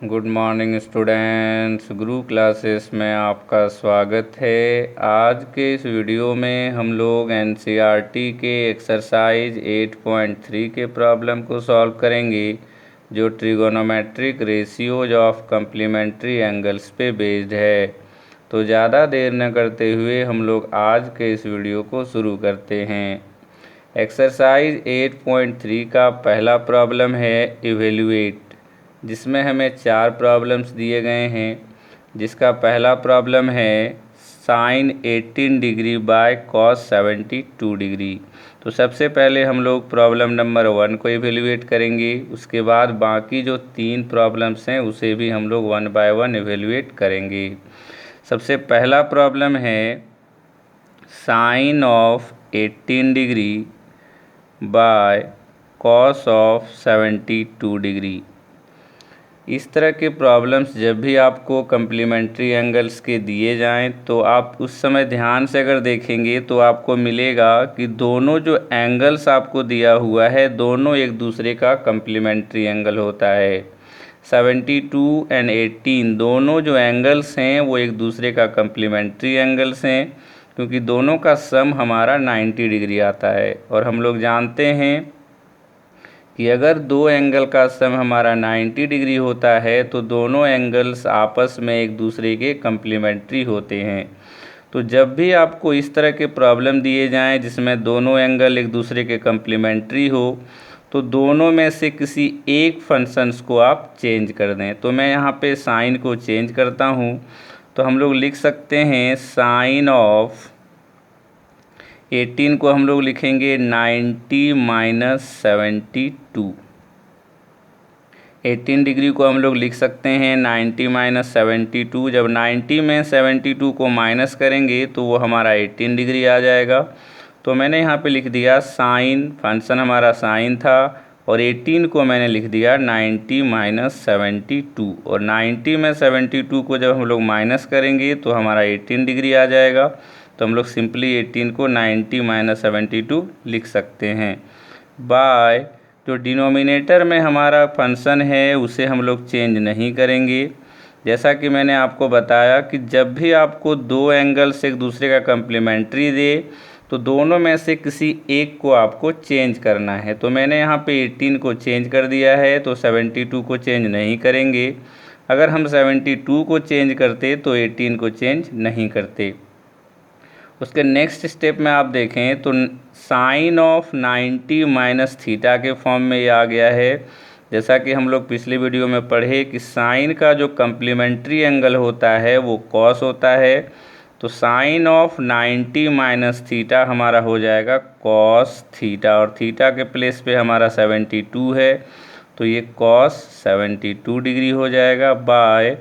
Good morning students, गुरु classes में आपका स्वागत है। आज के इस वीडियो में हम लोग एनसीईआरटी के एक्सरसाइज 8.3 के प्रॉब्लम को सॉल्व करेंगे, जो trigonometric ratios of complementary angles पे बेस्ड है। तो ज़्यादा देर न करते हुए हम लोग आज के इस वीडियो को शुरू करते हैं। एक्सरसाइज 8.3 का पहला प्रॉब्लम है इवेल्युएट, जिसमें हमें 4 प्रॉब्लम्स दिए गए हैं। जिसका पहला प्रॉब्लम है sine 18 degree by cos 72 degree. तो सबसे पहले हम लोग प्रॉब्लम नंबर 1 को इवेल्युएट करेंगे। उसके बाद बाकी जो 3 प्रॉब्लम्स हैं उसे भी हम लोग 1 बाय 1 इवेल्युएट करेंगे। सबसे पहला प्रॉब्लम है sine of 18 degree by cos of 72 degree. इस तरह के प्रॉब्लम्स जब भी आपको कम्प्लीमेंट्री एंगल्स के दिए जाएं तो आप उस समय ध्यान से अगर देखेंगे तो आपको मिलेगा कि दोनों जो एंगल्स आपको दिया हुआ है दोनों एक दूसरे का कम्प्लीमेंट्री एंगल होता है। 72 एंड 18 दोनों जो एंगल्स हैं वो एक दूसरे का कम्प्लीमेंट्री एंगल्स हैं, क्योंकि दोनों का सम हमारा 90 डिग्री आता है। और हम लोग जानते हैं कि अगर दो एंगल का सम हमारा 90 डिग्री होता है तो दोनों एंगल्स आपस में एक दूसरे के कम्प्लीमेंट्री होते हैं। तो जब भी आपको इस तरह के प्रॉब्लम दिए जाएं जिसमें दोनों एंगल एक दूसरे के कम्प्लीमेंट्री हो, तो दोनों में से किसी एक फंक्शंस को आप चेंज कर दें। तो मैं यहाँ पे साइन को चेंज करता हूँ, तो हम लोग लिख सकते हैं साइन ऑफ 18 को हम लोग लिखेंगे 90 माइनस 72। 18 डिग्री को हम लोग लिख सकते हैं 90 माइनस 72। जब 90 में 72 को माइनस करेंगे तो वो हमारा 18 डिग्री आ जाएगा। तो मैंने यहाँ पे लिख दिया साइन, फंक्शन हमारा साइन था, और 18 को मैंने लिख दिया 90 माइनस 72। और 90 में 72 को जब हम लोग माइनस करेंगे तो हमारा 18 डिग्री आ जाएगा। तो हम लोग सिंपली 18 को 90 माइनस 72 लिख सकते हैं। बाय जो डिनोमिनेटर में हमारा फंक्शन है उसे हम लोग चेंज नहीं करेंगे। जैसा कि मैंने आपको बताया कि जब भी आपको दो एंगल्स एक दूसरे का कम्प्लीमेंट्री दे तो दोनों में से किसी एक को आपको चेंज करना है। तो मैंने यहाँ पे 18 को चेंज कर दिया है, तो 72 को चेंज नहीं करेंगे। अगर हम 72 को चेंज करते तो 18 को चेंज नहीं करते। उसके नेक्स्ट स्टेप में आप देखें तो साइन ऑफ 90 माइनस थीटा के फॉर्म में ये आ गया है। जैसा कि हम लोग पिछले वीडियो में पढ़े कि साइन का जो कम्प्लीमेंट्री एंगल होता है वो कॉस होता है। तो साइन ऑफ 90 माइनस थीटा हमारा हो जाएगा कॉस थीटा, और थीटा के प्लेस पे हमारा 72 है, तो ये कॉस 72 डिग्री हो जाएगा। बाय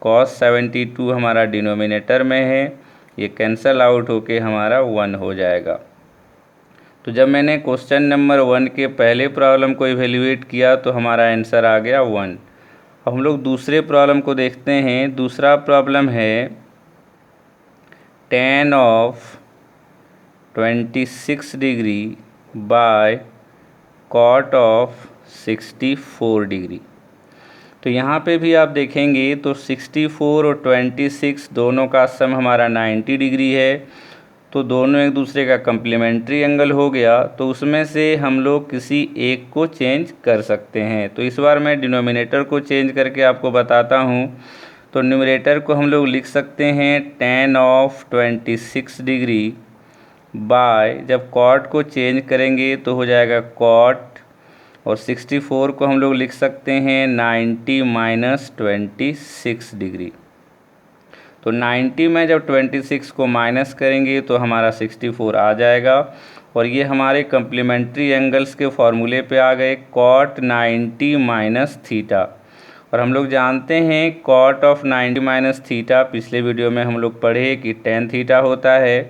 कॉस 72 हमारा डिनोमिनेटर में है, ये कैंसल आउट होके हमारा 1 हो जाएगा। तो जब मैंने क्वेश्चन नंबर 1 के पहले प्रॉब्लम को इवेल्युएट किया तो हमारा आंसर आ गया 1। अब हम लोग दूसरे प्रॉब्लम को देखते हैं। दूसरा प्रॉब्लम है tan of 26 degree by cot of 64 degree. तो यहाँ पे भी आप देखेंगे तो 64 और 26 दोनों का सम हमारा 90 डिग्री है, तो दोनों एक दूसरे का कम्प्लीमेंट्री एंगल हो गया। तो उसमें से हम लोग किसी एक को चेंज कर सकते हैं। तो इस बार मैं डिनोमिनेटर को चेंज करके आपको बताता हूँ। तो न्यूमरेटर को हम लोग लिख सकते हैं tan ऑफ 26 डिग्री बाय, जब कॉट को चेंज करेंगे तो हो जाएगा कॉट, और 64 को हम लोग लिख सकते हैं 90 माइनस 26 डिग्री। तो 90 में जब 26 को माइनस करेंगे तो हमारा 64 आ जाएगा। और ये हमारे कम्प्लीमेंट्री एंगल्स के फॉर्मूले पे आ गए, कॉट 90 माइनस थीटा। और हम लोग जानते हैं कॉट ऑफ 90 माइनस थीटा, पिछले वीडियो में हम लोग पढ़े कि tan थीटा होता है।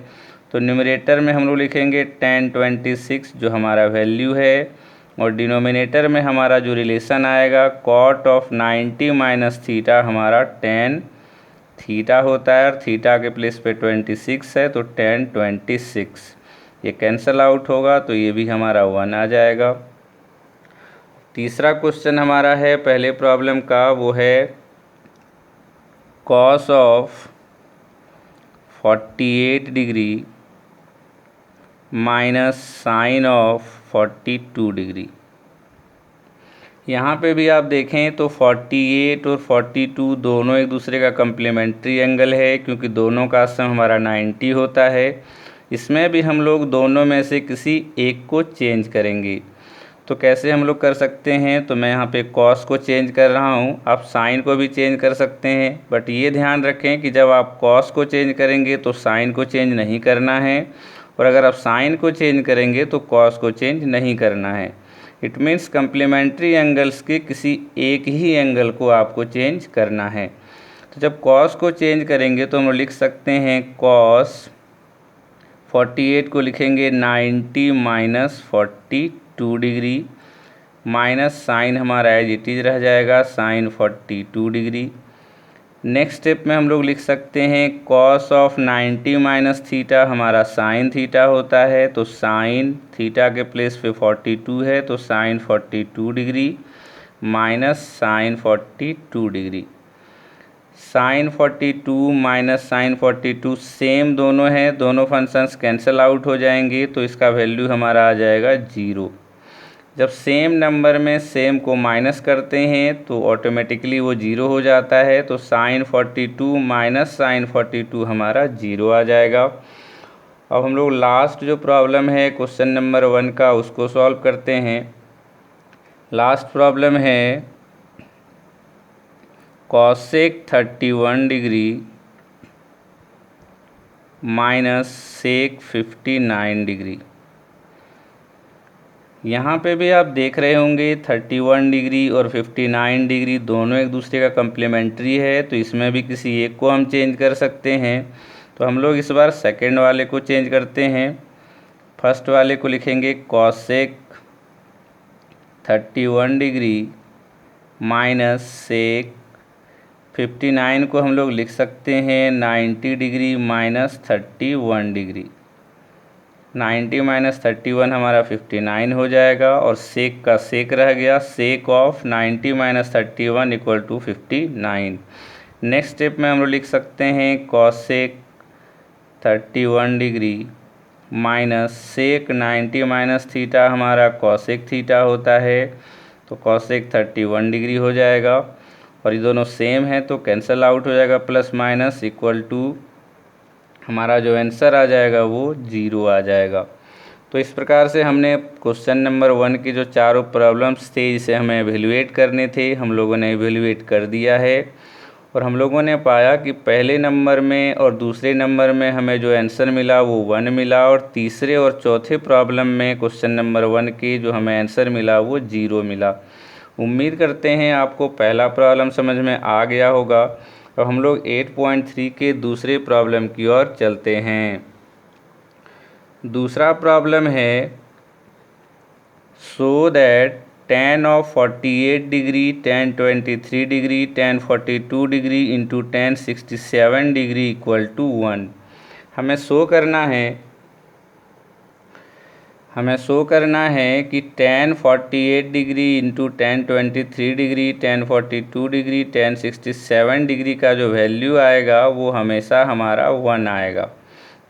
तो न्यूमरेटर में हम लोग लिखेंगे tan 26 जो हमारा वैल्यू है, और डिनोमिनेटर में हमारा जो रिलेशन आएगा कॉट ऑफ 90 माइनस थीटा हमारा tan थीटा होता है, और थीटा के प्लेस पे 26 है तो tan 26। ये कैंसल आउट होगा तो ये भी हमारा 1 आ जाएगा। तीसरा क्वेश्चन हमारा है पहले प्रॉब्लम का, वो है cos of 48 degree minus sine of 42 degree. यहाँ पे भी आप देखें तो 48 और 42 दोनों एक दूसरे का कम्प्लीमेंट्री एंगल है, क्योंकि दोनों का सम हमारा 90 होता है। इसमें भी हम लोग दोनों में से किसी एक को चेंज करेंगे। तो कैसे हम लोग कर सकते हैं, तो मैं यहाँ पे कॉस को चेंज कर रहा हूँ, आप साइन को भी चेंज कर सकते हैं। बट ये ध्यान रखें कि जब आप कॉस को चेंज करेंगे तो साइन को चेंज नहीं करना है, और अगर आप साइन को चेंज करेंगे तो कॉस को चेंज नहीं करना है। इट मीन्स कम्प्लीमेंट्री एंगल्स के किसी एक ही एंगल को आपको चेंज करना है। तो जब कॉस को चेंज करेंगे तो हम लिख सकते हैं कॉस 48 को लिखेंगे 90 माइनस 42 डिग्री, माइनस साइन हमारा एज इट इज़ रह जाएगा साइन 42 डिग्री। नेक्स्ट स्टेप में हम लोग लिख सकते हैं कॉस ऑफ 90 माइनस थीटा हमारा साइन थीटा होता है, तो साइन थीटा के प्लेस पे 42 है तो sine 42 degree minus sine 42 degree. Sine 42 minus sine 42 same दोनों हैं, दोनों फंक्शंस कैंसिल आउट हो जाएंगे, तो इसका वैल्यू हमारा आ जाएगा 0। जब सेम नंबर में सेम को माइनस करते हैं तो ऑटोमेटिकली वो 0 हो जाता है, तो साइन 42 माइनस साइन 42 हमारा 0 आ जाएगा। अब हम लोग लास्ट जो प्रॉब्लम है क्वेश्चन नंबर 1 का उसको सॉल्व करते हैं। लास्ट प्रॉब्लम है cosec 31 degree minus sec 59 degree. यहाँ पे भी आप देख रहे होंगे 31 डिग्री और 59 डिग्री दोनों एक दूसरे का कम्प्लीमेंट्री है, तो इसमें भी किसी एक को हम चेंज कर सकते हैं। तो हम लोग इस बार सेकंड वाले को चेंज करते हैं। फर्स्ट वाले को लिखेंगे कॉसेक 31 डिग्री माइनस सेक 59 को हम लोग लिख सकते हैं 90 डिग्री माइनस 31 डिग्री। 90 माइनस 31 हमारा 59 हो जाएगा, और सेक का सेक रह गया, sec of 90 minus 31 equal to 59। Next step में हम लोग लिख सकते हैं cosec 31 degree minus sec 90 minus theta हमारा कॉसेक थीटा होता है, तो कॉसेक 31 डिग्री हो जाएगा, और ये दोनों सेम है तो कैंसिल आउट हो जाएगा, प्लस माइनस इक्वल टू हमारा जो आंसर आ जाएगा वो 0 आ जाएगा। तो इस प्रकार से हमने क्वेश्चन नंबर 1 की जो चारों प्रॉब्लम्स थे इसे हमें एवेल्युएट करने थे, हम लोगों ने एवेल्युएट कर दिया है, और हम लोगों ने पाया कि पहले नंबर में और दूसरे नंबर में हमें जो आंसर मिला वो 1 मिला, और तीसरे और चौथे प्रॉब्लम में क्वेश्चन नंबर 1 की जो हमें आंसर मिला वो 0 मिला। उम्मीद करते हैं आपको पहला प्रॉब्लम समझ में आ गया होगा। अब हम लोग 8.3 के दूसरे प्रॉब्लम की ओर चलते हैं। दूसरा प्रॉब्लम है show that tan of 48 degree tan 23 degree tan 42 degree into tan 67 degree equal to 1। हमें शो करना है कि tan 48 degree into tan 23 degree tan 42 degree tan 67 degree का जो वैल्यू आएगा वो हमेशा हमारा 1 आएगा।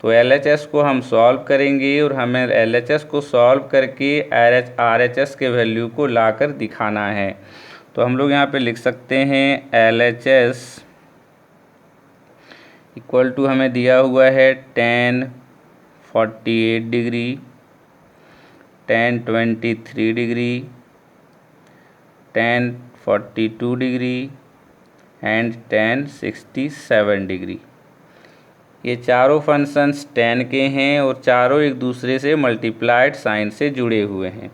तो LHS को हम सॉल्व करेंगे, और हमें LHS को सॉल्व करके RHS के वैल्यू को लाकर दिखाना है। तो हम लोग यहाँ पे लिख सकते हैं LHS इक्वल टू हमें दिया हुआ है tan 48 degree tan 23 degree tan 42 degree and tan 67 degree. ये चारों फंक्शंस tan के हैं और चारों एक दूसरे से मल्टीप्लाइड साइन से जुड़े हुए हैं।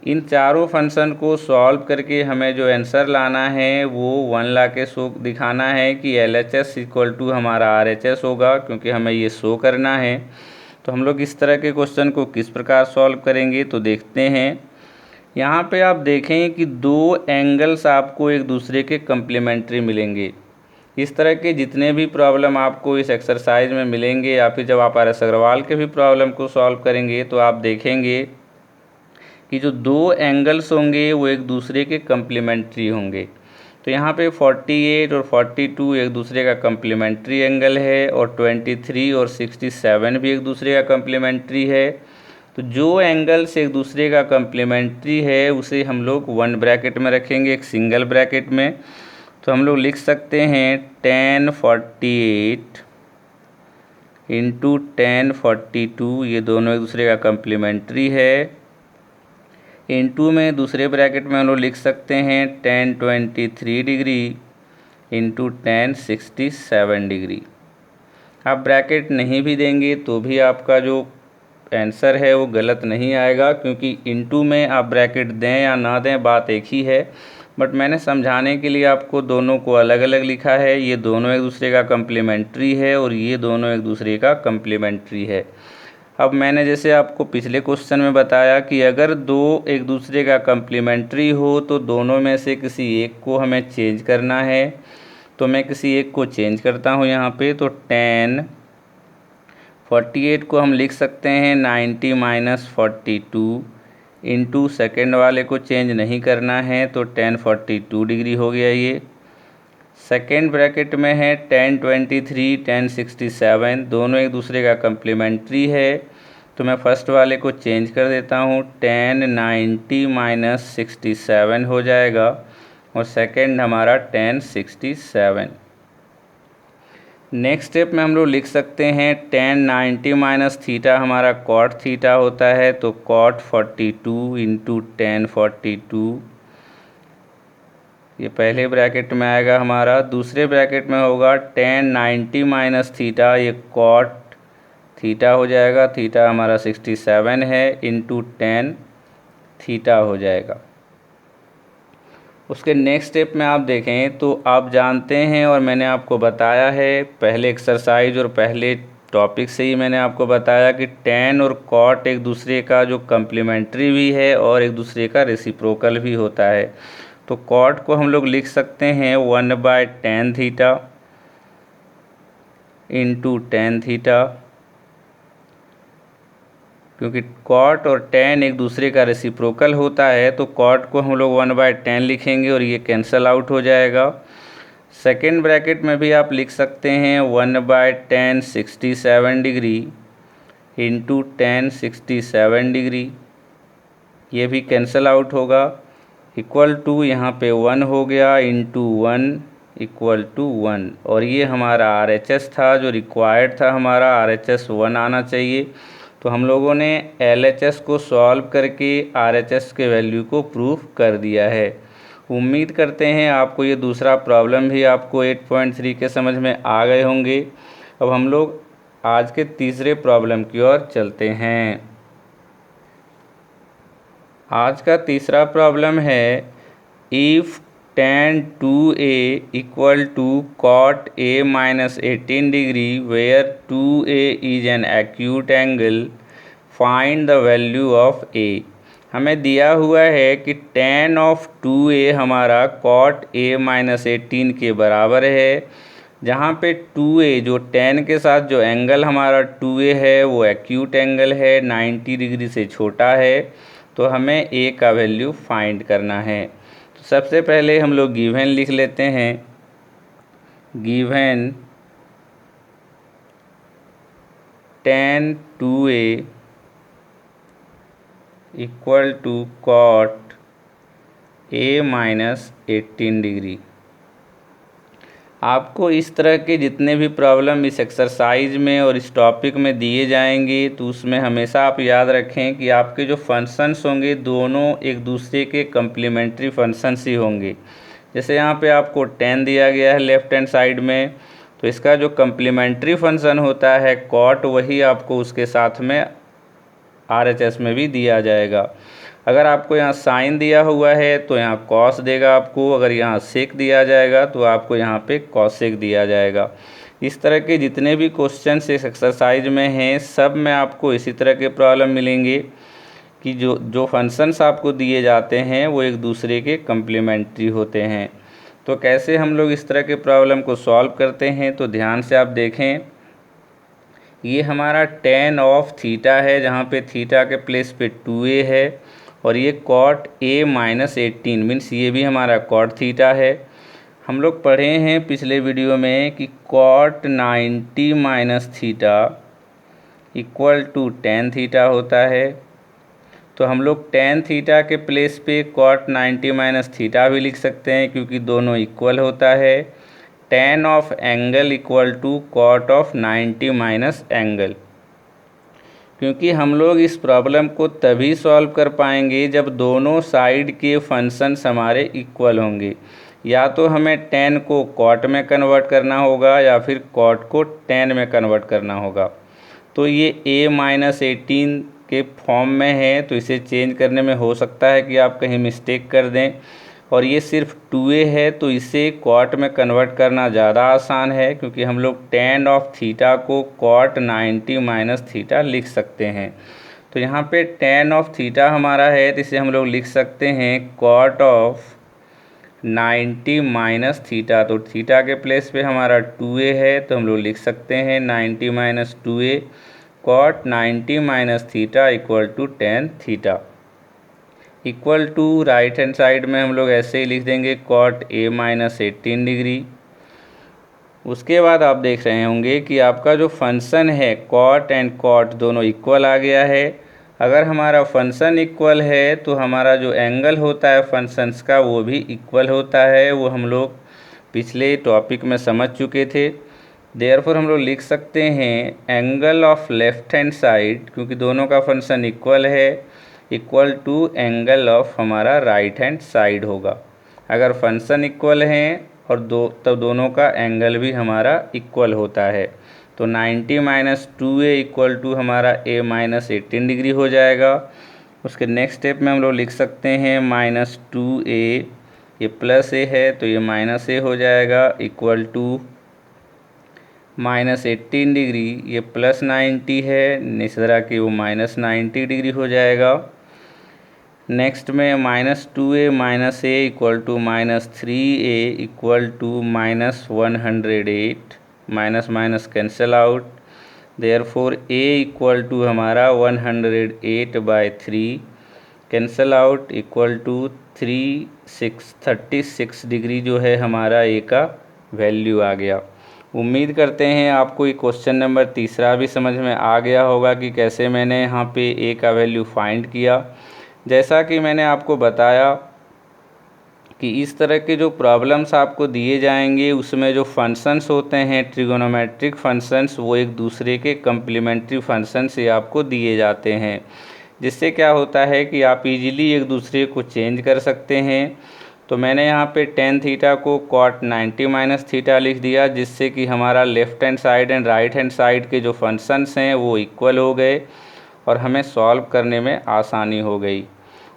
इन चारों फंक्शन को सॉल्व करके हमें जो आंसर लाना है वो 1 ला के शो दिखाना है कि LHS इक्वल टू हमारा RHS होगा, क्योंकि हमें ये शो करना है। तो हम लोग इस तरह के क्वेश्चन को किस प्रकार सॉल्व करेंगे तो देखते हैं। यहाँ पे आप देखें कि दो एंगल्स आपको एक दूसरे के कम्प्लीमेंट्री मिलेंगे। इस तरह के जितने भी प्रॉब्लम आपको इस एक्सरसाइज में मिलेंगे, या फिर जब आप RS अग्रवाल के भी प्रॉब्लम को सॉल्व करेंगे तो आप देखेंगे कि जो दो एंगल्स होंगे वो एक दूसरे के कम्प्लीमेंट्री होंगे। तो यहाँ पे 48 और 42 एक दूसरे का कम्प्लीमेंट्री एंगल है और 23 और 67 भी एक दूसरे का कम्प्लीमेंट्री है। तो जो एंगल्स एक दूसरे का कम्प्लीमेंट्री है उसे हम लोग वन ब्रैकेट में रखेंगे, एक सिंगल ब्रैकेट में। तो हम लोग लिख सकते हैं tan 48 इंटू tan 42, ये दोनों एक दूसरे का कम्प्लीमेंट्री है। इंटू में दूसरे ब्रैकेट में हम लोग लिख सकते हैं tan 23 degree into tan 67 degree. आप ब्रैकेट नहीं भी देंगे तो भी आपका जो आंसर है वो गलत नहीं आएगा, क्योंकि इंटू में आप ब्रैकेट दें या ना दें बात एक ही है। बट मैंने समझाने के लिए आपको दोनों को अलग अलग लिखा है। ये दोनों एक दूसरे का कम्प्लीमेंट्री है और ये दोनों एक दूसरे का कम्प्लीमेंट्री है। अब मैंने जैसे आपको पिछले क्वेश्चन में बताया कि अगर दो एक दूसरे का कम्प्लीमेंट्री हो तो दोनों में से किसी एक को हमें चेंज करना है। तो मैं किसी एक को चेंज करता हूँ यहाँ पे। तो tan 48 को हम लिख सकते हैं 90 माइनस 42 इंटू सेकेंड वाले को चेंज नहीं करना है तो tan 42 डिग्री हो गया। ये सेकेंड ब्रैकेट में है tan 23 tan 67, दोनों एक दूसरे का कम्प्लीमेंट्री है। तो मैं फर्स्ट वाले को चेंज कर देता हूँ, tan 90 माइनस 67 हो जाएगा और सेकेंड हमारा tan 67। नेक्स्ट स्टेप में हम लोग लिख सकते हैं tan 90 माइनस थीटा हमारा cot थीटा होता है। तो cot 42 इंटू tan 42, ये पहले ब्रैकेट में आएगा हमारा। दूसरे ब्रैकेट में होगा tan 90 माइनस थीटा, ये cot थीटा हो जाएगा। थीटा हमारा 67 है इंटू tan थीटा हो जाएगा। उसके नेक्स्ट स्टेप में आप देखें तो आप जानते हैं और मैंने आपको बताया है पहले एक्सरसाइज और पहले टॉपिक से ही मैंने आपको बताया कि tan और cot एक दूसरे का जो कम्प्लीमेंट्री भी है और एक दूसरे का रेसिप्रोकल भी होता है। तो cot को हम लोग लिख सकते हैं 1/tan theta into tan theta, क्योंकि cot और tan एक दूसरे का रेसिप्रोकल होता है। तो cot को हम लोग 1/tan लिखेंगे और ये कैंसल आउट हो जाएगा। सेकेंड ब्रैकेट में भी आप लिख सकते हैं 1/tan 67 degree into tan 67 degree, ये भी कैंसल आउट होगा। इक्वल टू यहाँ पे 1 हो गया इंटू 1 इक्वल टू 1, और ये हमारा RHS था जो रिक्वायर्ड था, हमारा RHS 1 आना चाहिए। तो हम लोगों ने LHS को सॉल्व करके RHS के वैल्यू को प्रूफ कर दिया है। उम्मीद करते हैं आपको ये दूसरा प्रॉब्लम भी आपको 8.3 के समझ में आ गए होंगे। अब हम लोग आज के तीसरे प्रॉब्लम की ओर चलते हैं। आज का तीसरा प्रॉब्लम है if tan 2a equal to cot a minus 18 degree where 2a is an acute angle, find the value of a। हमें दिया हुआ है कि tan ऑफ 2a हमारा cot a माइनस 18 के बराबर है, जहाँ पे 2a जो tan के साथ जो एंगल हमारा 2a है वो एक्यूट एंगल है, 90 डिग्री से छोटा है। तो हमें a का वैल्यू फाइंड करना है। तो सबसे पहले हम लोग गिवन लिख लेते हैं। Given tan 2a equal to cot a minus 18 degree. आपको इस तरह के जितने भी प्रॉब्लम इस एक्सरसाइज में और इस टॉपिक में दिए जाएंगे तो उसमें हमेशा आप याद रखें कि आपके जो फंक्शंस होंगे दोनों एक दूसरे के कम्प्लीमेंट्री फंक्शंस ही होंगे। जैसे यहाँ पे आपको tan दिया गया है लेफ्ट हैंड साइड में, तो इसका जो कम्प्लीमेंट्री फंक्शन होता है cot, वही आपको उसके साथ में RHS में भी दिया जाएगा। अगर आपको यहाँ साइन दिया हुआ है तो यहाँ कॉस देगा आपको, अगर यहाँ सेक दिया जाएगा तो आपको यहाँ पे कॉसेक दिया जाएगा। इस तरह के जितने भी क्वेश्चंस इस एक्सरसाइज में हैं सब में आपको इसी तरह के प्रॉब्लम मिलेंगे कि जो फंक्शंस आपको दिए जाते हैं वो एक दूसरे के कम्प्लीमेंट्री होते हैं। तो कैसे हम लोग इस तरह के प्रॉब्लम को सॉल्व करते हैं, तो ध्यान से आप देखें। ये हमारा tan ऑफ थीटा है, जहाँ पे थीटा के प्लेस पे 2a है, और ये कॉट ए माइनस 18 मीन्स ये भी हमारा कॉट थीटा है। हम लोग पढ़े हैं पिछले वीडियो में कि cot 90 minus theta equal to tan theta होता है। तो हम लोग टेन थीटा के प्लेस पे कॉट 90 माइनस थीटा भी लिख सकते हैं क्योंकि दोनों इक्वल होता है। Tan of angle equal to cot of 90 minus angle. क्योंकि हम लोग इस प्रॉब्लम को तभी सॉल्व कर पाएंगे जब दोनों साइड के फंक्शंस हमारे इक्वल होंगे। या तो हमें टेन को कॉट में कन्वर्ट करना होगा या फिर कॉट को टेन में कन्वर्ट करना होगा। तो ये a माइनस 18 के फॉर्म में है, तो इसे चेंज करने में हो सकता है कि आप कहीं मिस्टेक कर दें। और ये सिर्फ 2a है, तो इसे कॉट में कन्वर्ट करना ज़्यादा आसान है क्योंकि हम लोग टेन ऑफ थीटा को कॉट 90 माइनस थीटा लिख सकते हैं। तो यहाँ पे टेन ऑफ थीटा हमारा है, तो इसे हम लोग लिख सकते हैं कॉट ऑफ 90 माइनस थीटा। तो थीटा के प्लेस पे हमारा 2a है, तो हम लोग लिख सकते हैं 90 minus 2a cot 90 minus theta equal to tan theta. Equal to right hand side में हम लोग ऐसे ही लिख देंगे कॉट a माइनस 18 डिग्री। उसके बाद आप देख रहे होंगे कि आपका जो फंक्शन है कॉट एंड कॉट दोनों इक्वल आ गया है। अगर हमारा फंक्शन इक्वल है तो हमारा जो एंगल होता है फंक्शंस का वो भी इक्वल होता है। वो हम लोग पिछले टॉपिक में समझ चुके थे। देयरफॉर हम लोग लिख सकते हैं angle of left hand side, क्योंकि दोनों का फंक्शन इक्वल है, इक्वल टू एंगल ऑफ हमारा राइट हैंड साइड होगा। अगर फंक्शन इक्वल हैं और तब दोनों का एंगल भी हमारा इक्वल होता है। तो 90 माइनस 2a इक्वल टू हमारा a माइनस 18 डिग्री हो जाएगा। उसके नेक्स्ट स्टेप में हम लोग लिख सकते हैं माइनस 2a, ये प्लस a है तो ये माइनस a हो जाएगा, इक्वल टू माइनस 18 डिग्री, ये प्लस 90 है, इस तरह की वो माइनस 90 डिग्री हो जाएगा। नेक्स्ट में minus 2a minus a equal to minus 3a equal to minus 108, minus minus cancel out. Therefore a equal to हमारा 108/3 cancel out, equal to 36 degree जो है हमारा a का वैल्यू आ गया। उम्मीद करते हैं आपको ये क्वेश्चन नंबर तीसरा भी समझ में आ गया होगा कि कैसे मैंने यहाँ पे a का वैल्यू फाइंड किया। जैसा कि मैंने आपको बताया कि इस तरह के जो प्रॉब्लम्स आपको दिए जाएंगे उसमें जो फंक्शंस होते हैं ट्रिगोनोमेट्रिक फंक्शंस, वो एक दूसरे के कम्प्लीमेंट्री फंक्शन से आपको दिए जाते हैं, जिससे क्या होता है कि आप इजीली एक दूसरे को चेंज कर सकते हैं। तो मैंने यहाँ पे टेन थीटा को कॉट 90 माइनस थीटा लिख दिया, जिससे कि हमारा left hand side and right hand side के जो फंक्शंस हैं वो इक्वल हो गए और हमें सॉल्व करने में आसानी हो गई।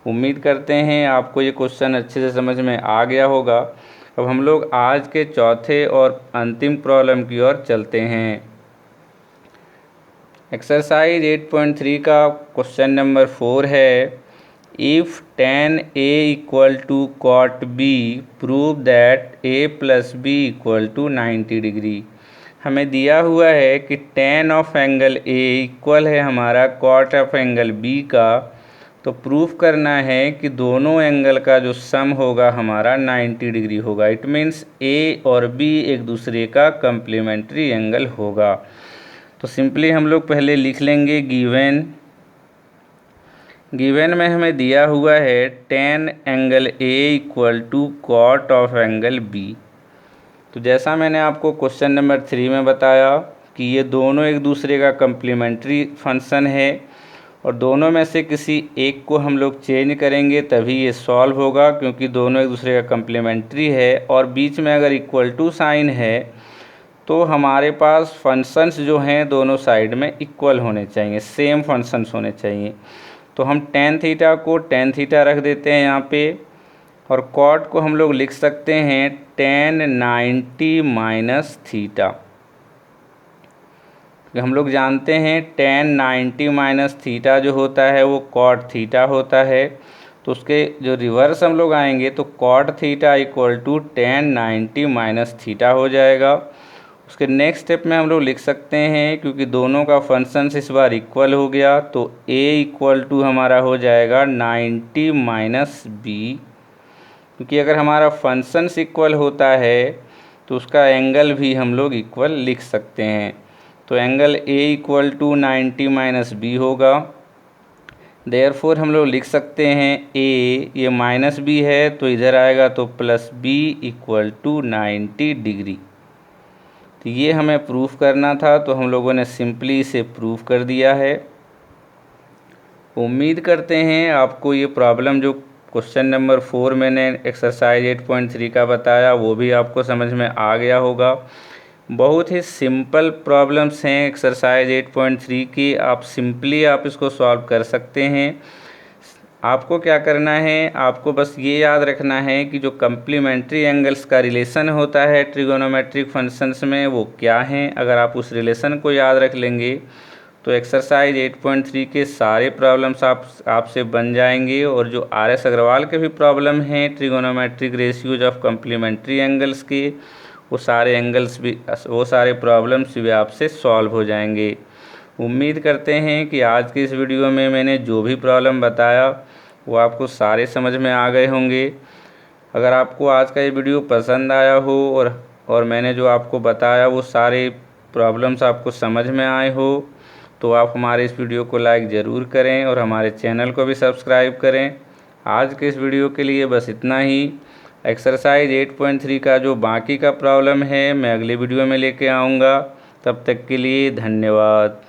उम्मीद करते हैं आपको ये क्वेश्चन अच्छे से समझ में आ गया होगा। अब हम लोग आज के चौथे और अंतिम प्रॉब्लम की ओर चलते हैं। एक्सरसाइज 8.3 का क्वेश्चन नंबर 4 है, if tan a equal to cot b prove that a plus B equal to 90 degree. हमें दिया हुआ है कि tan of angle a equal है हमारा कॉट ऑफ एंगल b का। तो प्रूफ करना है कि दोनों एंगल का जो सम होगा हमारा 90 डिग्री होगा। इट मीन्स a और b एक दूसरे का कम्प्लीमेंट्री एंगल होगा। तो सिंपली हम लोग पहले लिख लेंगे गिवन में हमें दिया हुआ है tan angle a equal to cot of angle b। तो जैसा मैंने आपको क्वेश्चन नंबर 3 में बताया कि ये दोनों एक दूसरे का कम्प्लीमेंट्री फंक्शन है और दोनों में से किसी एक को हम लोग चेंज करेंगे तभी ये सॉल्व होगा, क्योंकि दोनों एक दूसरे का कम्प्लीमेंट्री है और बीच में अगर इक्वल टू साइन है तो हमारे पास फंक्शंस जो हैं दोनों साइड में इक्वल होने चाहिए, सेम फंक्शंस होने चाहिए। तो हम टेन थीटा को टेन थीटा रख देते हैं यहाँ पे और कॉट को हम लोग लिख सकते हैं tan 90 माइनस थीटा। हम लोग जानते हैं tan 90 माइनस थीटा जो होता है वो कॉट थीटा होता है। तो उसके जो रिवर्स हम लोग आएंगे तो cot theta equal to tan 90 minus theta हो जाएगा। उसके नेक्स्ट स्टेप में हम लोग लिख सकते हैं, क्योंकि दोनों का फंक्शन इस बार इक्वल हो गया, तो a इक्वल टू हमारा हो जाएगा 90 माइनस बी। क्योंकि अगर हमारा फंक्शंस इक्वल होता है तो उसका एंगल भी हम लोग इक्वल लिख सकते हैं। तो angle a equal to 90 minus B होगा। देयरफॉर हम लोग लिख सकते हैं a, ये माइनस बी है तो इधर आएगा तो plus B equal to 90 degree. तो ये हमें प्रूफ करना था, तो हम लोगों ने सिंपली इसे प्रूफ कर दिया है। उम्मीद करते हैं आपको ये प्रॉब्लम जो क्वेश्चन नंबर 4 मैंने एक्सरसाइज 8.3 का बताया वो भी आपको समझ में आ गया होगा। बहुत ही सिंपल प्रॉब्लम्स हैं एक्सरसाइज 8.3 की, आप सिंपली आप इसको सॉल्व कर सकते हैं। आपको क्या करना है, आपको बस ये याद रखना है कि जो कम्प्लीमेंट्री एंगल्स का रिलेशन होता है ट्रिगोनोमेट्रिक फंक्शंस में वो क्या हैं। अगर आप उस रिलेशन को याद रख लेंगे तो एक्सरसाइज 8.3 के सारे प्रॉब्लम्स आपसे बन जाएंगे। और जो आर.एस. अग्रवाल के भी प्रॉब्लम हैं trigonometric ratios of complementary angles के, वो सारे प्रॉब्लम्स भी आपसे सॉल्व हो जाएंगे। उम्मीद करते हैं कि आज की इस वीडियो में मैंने जो भी प्रॉब्लम बताया वो आपको सारे समझ में आ गए होंगे। अगर आपको आज का ये वीडियो पसंद आया हो और मैंने जो आपको बताया वो सारे प्रॉब्लम्स आपको समझ में आए हो, तो आप हमारे इस वीडियो को लाइक ज़रूर करें और हमारे चैनल को भी सब्सक्राइब करें। आज के इस वीडियो के लिए बस इतना ही। एक्सरसाइज 8.3 का जो बाकी का प्रॉब्लम है मैं अगले वीडियो में लेके आऊँगा। तब तक के लिए धन्यवाद।